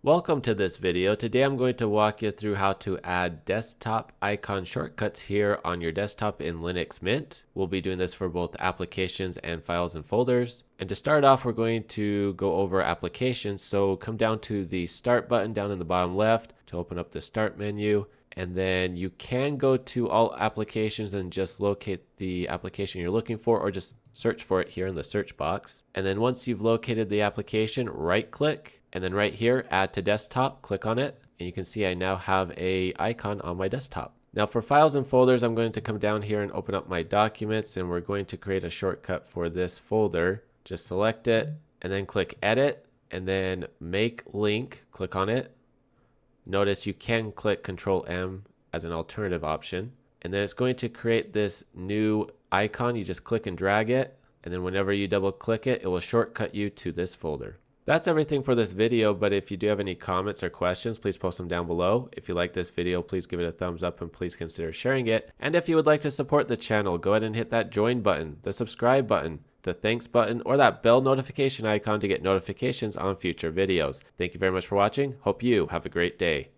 Welcome to this video. Today I'm going to walk you through how to add desktop icon shortcuts here on your desktop in Linux Mint. We'll be doing this for both applications and files and folders. And to start off, we're going to go over applications. So come down to the start button down in the bottom left to open up the start menu. And then you can go to all applications and just locate the application you're looking for, or just search for it here in the search box. And then once you've located the application, right click, and then right here, add to desktop, click on it. And you can see I now have a icon on my desktop. Now for files and folders, I'm going to come down here and open up my documents, and we're going to create a shortcut for this folder. Just select it and then click edit and then make link, click on it. Notice you can click Control M as an alternative option. And then it's going to create this new icon. You just click and drag it. And then whenever you double click it, it will shortcut you to this folder. That's everything for this video, but if you do have any comments or questions, please post them down below. If you like this video, please give it a thumbs up and please consider sharing it. And if you would like to support the channel, go ahead and hit that join button, the subscribe button, the thanks button, or that bell notification icon to get notifications on future videos. Thank you very much for watching. Hope you have a great day.